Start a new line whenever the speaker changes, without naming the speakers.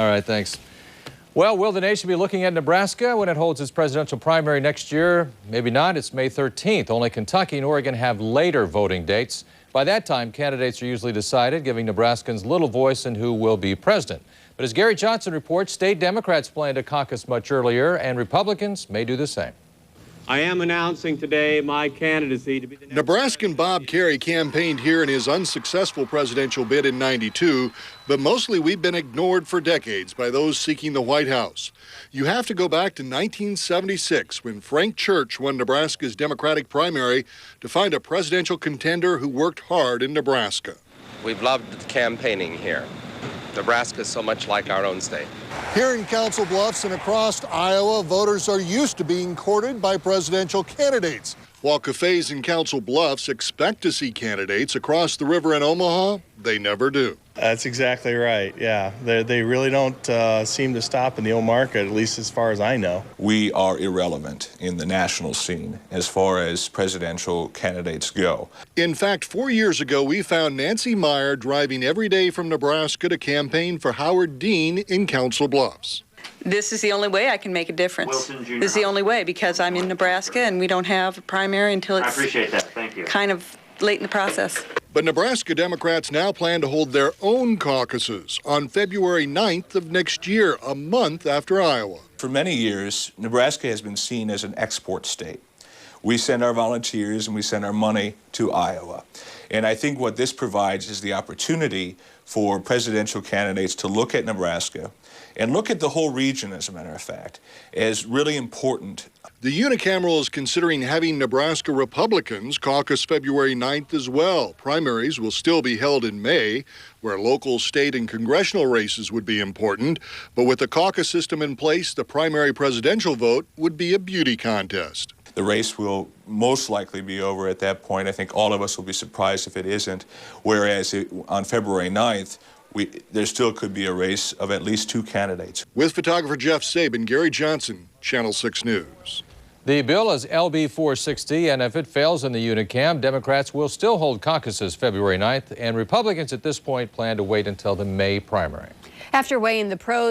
All right, thanks. Well, will the nation be looking at Nebraska when it holds its presidential primary next year? Maybe not. It's May 13th. Only Kentucky and Oregon have later voting dates. By that time, candidates are usually decided, giving Nebraskans little voice in who will be president. But as Gary Johnson reports, state Democrats plan to caucus much earlier, and Republicans may do the same.
I am announcing today my candidacy to be the
Nebraskan Bob Kerrey campaigned here in his unsuccessful presidential bid in '92, but mostly we've been ignored for decades by those seeking the White House. You have to go back to 1976 when Frank Church won Nebraska's Democratic primary to find a presidential contender who worked hard in Nebraska.
We've loved campaigning here. Nebraska is so much like our own state.
Here in Council Bluffs and across Iowa, voters are used to being courted by presidential candidates. While cafes in Council Bluffs expect to see candidates across the river in Omaha, they never do.
That's exactly right, yeah. They really don't seem to stop in the old market, at least as far as I know.
We are irrelevant in the national scene as far as presidential candidates go.
In fact, 4 years ago, we found Nancy Meyer driving every day from Nebraska to campaign for Howard Dean in Council Bluffs.
This is the only way I can make a difference. This is the only way, because I'm in Nebraska and we don't have a primary until it's
I appreciate that. Thank you.
Kind of late in the process.
But Nebraska Democrats now plan to hold their own caucuses on February 9th of next year, a month after Iowa.
For many years, Nebraska has been seen as an export state. We send our volunteers and we send our money to Iowa. And I think what this provides is the opportunity for presidential candidates to look at Nebraska and look at the whole region, as a matter of fact, as really important.
The unicameral is considering having Nebraska Republicans caucus February 9th as well. Primaries will still be held in May, where local, state, and congressional races would be important. But with the caucus system in place, the primary presidential vote would be a beauty contest.
The race will most likely be over at that point. I think all of us will be surprised if it isn't, whereas on February 9th, there still could be a race of at least two candidates.
With photographer Jeff Sabin, Gary Johnson, Channel 6 News.
The bill is LB 460, and if it fails in the unicam, Democrats will still hold caucuses February 9th, and Republicans at this point plan to wait until the May primary.
After weighing the pros